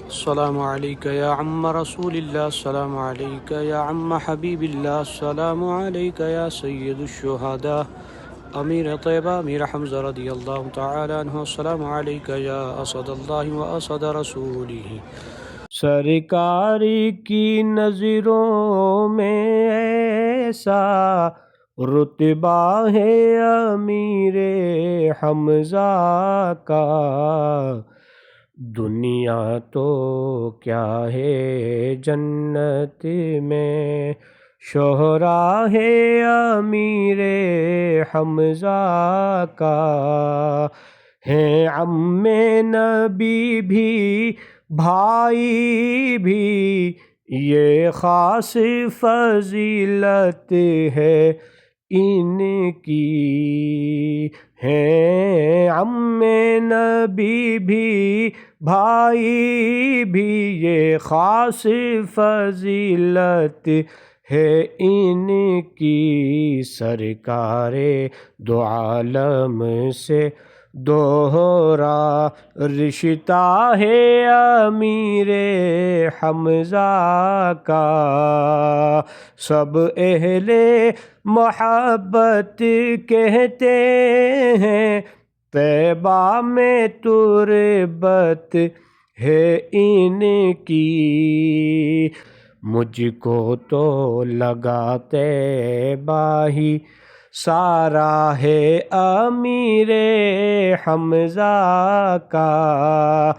السلام عليك يا عم رسول الله، السلام عليك يا عم حبيب الله، السلام عليك يا سيد الشهداء أمير طيبة أمير حمزة رضي الله تعالى عنه، السلام عليك يا أسد الله وأسد رسوله۔ سرکار کی نظروں میں ایسا رتبہ ہے امیر حمزہ کا، دنیا تو کیا ہے جنت میں شہرا ہے امیر حمزہ کا، ہیں عم نبی بھی بھائی بھی، یہ خاص فضیلت ہے ان کی، ہیں عم نبی بھی بھائی بھی، یہ خاص فضیلت ہے ان کی، سرکار دو عالم سے دوہرا رشتہ ہے امیر حمزہ کا، سب اہل محبت کہتے ہیں طیبہ میں تربت ہے ان کی، مجھ کو تو لگا طیبہ ہی سارا ہے امیر حمزہ کا،